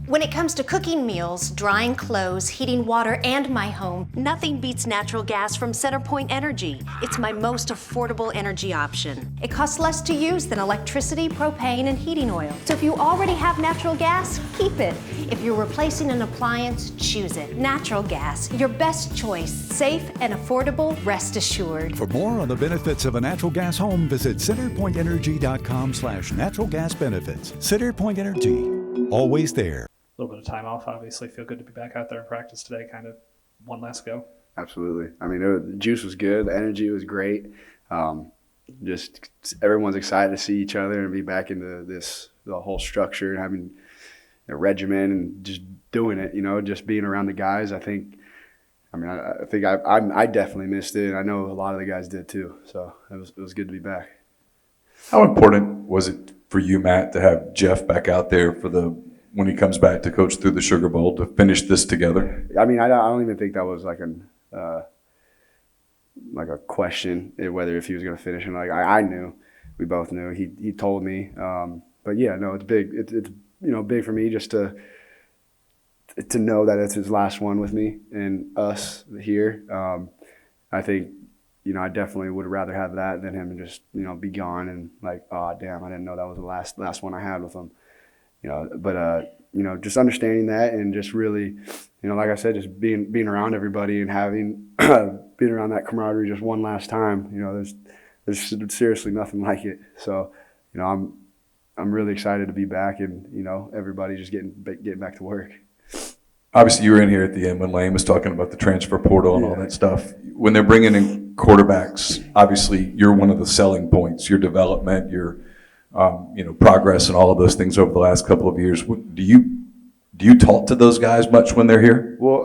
When it comes to cooking meals, drying clothes, heating water, and my home, nothing beats natural gas from CenterPoint Energy. It's my most affordable energy option. It costs less to use than electricity, propane, and heating oil. So if you already have natural gas, keep it. If you're replacing an appliance, choose it. Natural gas, your best choice. Safe and affordable, rest assured. For more on the benefits of a natural gas home, visit centerpointenergy.com/natural gas benefits. CenterPoint Energy, always there. A little bit of time off, obviously. Feel good to be back out there in practice today, kind of one last go. Absolutely. I mean, the juice was good. The energy was great. Just everyone's excited to see each other and be back into the whole structure and having a regimen and just doing it, just being around the guys. I think I definitely missed it, and I know a lot of the guys did too. So it was good to be back. How important was it for you, Matt, to have Jeff back out there when he comes back to coach through the Sugar Bowl to finish this together? I mean, I don't even think that was like a question whether if he was going to finish. And I knew, we both knew. He told me. But yeah, no, it's big. It's big for me just to know that it's his last one with me and us here. I think I definitely would rather have that than him just be gone and oh damn, I didn't know that was the last one I had with him. But just understanding that and just really, like I said, just being around everybody and having being around that camaraderie just one last time. There's seriously nothing like it. So, I'm really excited to be back and everybody just getting back to work. Obviously, you were in here at the end when Lane was talking about the transfer portal and all that stuff. When they're bringing in quarterbacks, obviously you're one of the selling points. Your development, your progress and all of those things over the last couple of years. Do you talk to those guys much when they're here? Well,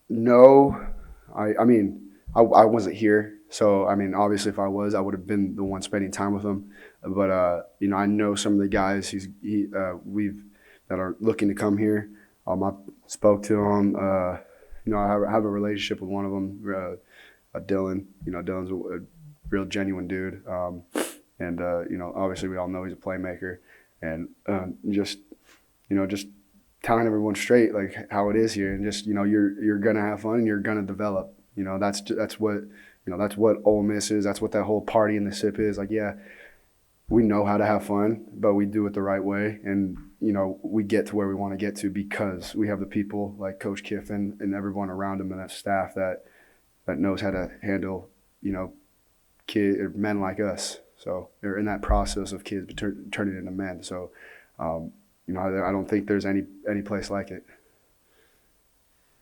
no. I mean, I wasn't here. So, I mean, obviously if I was, I would have been the one spending time with him. But, I know some of the guys that are looking to come here. I spoke to him. I have a relationship with one of them, Dylan. Dylan's a real genuine dude. And, obviously we all know he's a playmaker. And just telling everyone straight, how it is here. And just, you're going to have fun and you're going to develop. That's what Ole Miss is. That's what that whole party in the SIP is. We know how to have fun, but we do it the right way. And, we get to where we want to get to because we have the people like Coach Kiffin and everyone around him and that staff that knows how to handle, men like us. So they're in that process of kids turning into men. So, I don't think there's any place like it.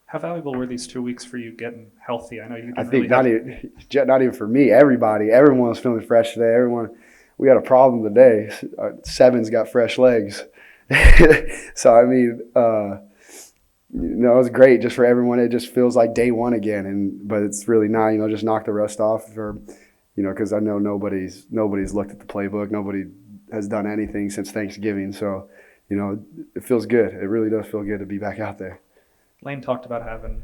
How valuable were these 2 weeks for you getting healthy? I know you. I think not even for me. Everyone was feeling fresh today. We had a problem today. Seven's got fresh legs. So I mean, it was great just for everyone. It just feels like day one again. But it's really not. Just knock the rust off because I know nobody's looked at the playbook. Nobody has done anything since Thanksgiving. So, it feels good. It really does feel good to be back out there. Lane talked about having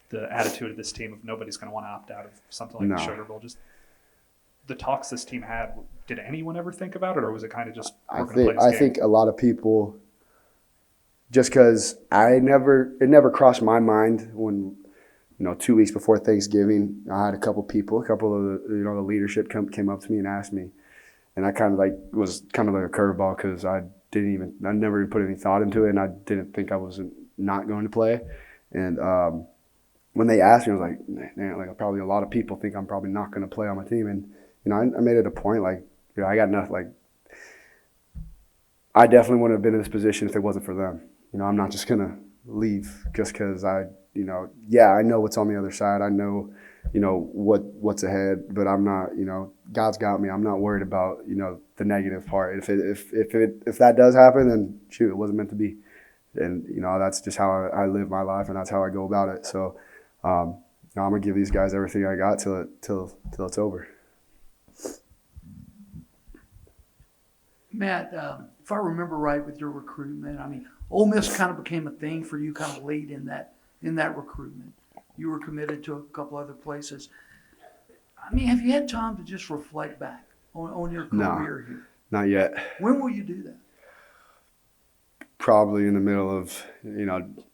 the attitude of this team of nobody's going to want to opt out of something like the Sugar Bowl. Just the talks this team had, did anyone ever think about it, or was it kind of just I think a lot of people, just because it never crossed my mind when, 2 weeks before Thanksgiving, I had a couple of the leadership came up to me and asked me, and I kind of was kind of like a curveball because I never even put any thought into it, and I didn't think I wasn't not going to play. And when they asked me, I was like, man, probably a lot of people think I'm probably not going to play on my team. And, I made it a point, I got nothing, I definitely wouldn't have been in this position if it wasn't for them. I'm not just going to leave just because I know what's on the other side. I know, what's ahead, but I'm not, God's got me. I'm not worried about, the negative part. If that does happen, then shoot, it wasn't meant to be. And, that's just how I live my life, and that's how I go about it. So I'm going to give these guys everything I got till it's over. Matt, if I remember right with your recruitment, Ole Miss kind of became a thing for you kind of late in that recruitment. You were committed to a couple other places. Have you had time to just reflect back on your career here? Not yet. When will you do that? probably in the middle of,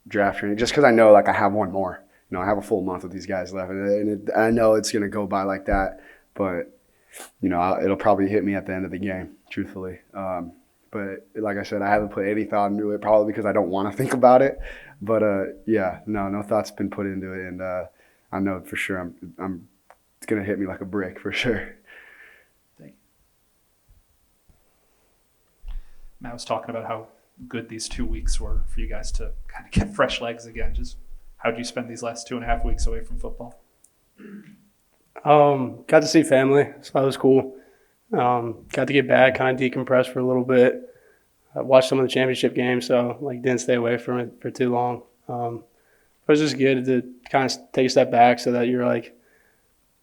draft training, just because I know, like, I have one more. I have a full month with these guys left, and I know it's going to go by like that, but, it'll probably hit me at the end of the game, truthfully. But like I said, I haven't put any thought into it, probably because I don't want to think about it. But, no thought's been put into it, and I know for sure it's going to hit me like a brick for sure. Thank you. Matt was talking about how good these 2 weeks were for you guys to kind of get fresh legs again. Just how did you spend these last 2.5 weeks away from football? Got to see family, so that was cool. Got to get back, kind of decompress for a little bit. I watched some of the championship games, so didn't stay away from it for too long. It was just good to kind of take a step back so that you're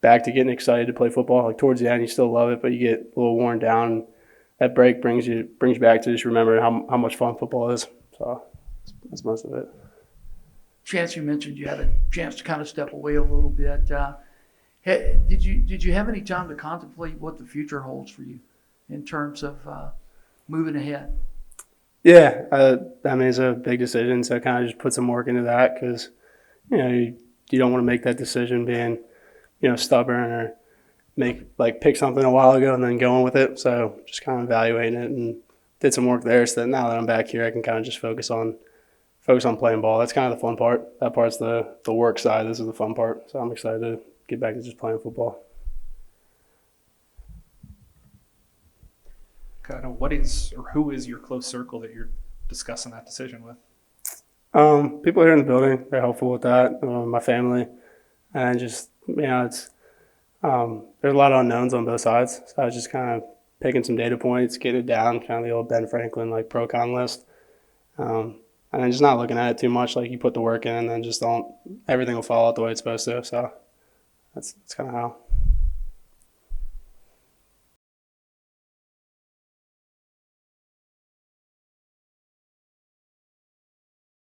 back to getting excited to play football. Towards the end, you still love it, but you get a little worn down. That break brings you back to just remembering how much fun football is. So that's most of it. Chance, you mentioned you had a chance to kind of step away a little bit. Did you have any time to contemplate what the future holds for you in terms of moving ahead? Yeah, it's a big decision, so I kind of just put some work into that because, you don't want to make that decision being, stubborn or pick something a while ago and then going with it. So just kind of evaluating it and did some work there so that now that I'm back here, I can kind of just focus on playing ball. That's kind of the fun part. That part's the work side. This is the fun part. So I'm excited to get back to just playing football. Kind of who is your close circle that you're discussing that decision with? People here in the building, they're helpful with that. My family, and just it's there's a lot of unknowns on both sides. So I was just kind of picking some data points, getting it down, kind of the old Ben Franklin pro con list, and then just not looking at it too much. You put the work in, and then everything will fall out the way it's supposed to. So that's kind of how.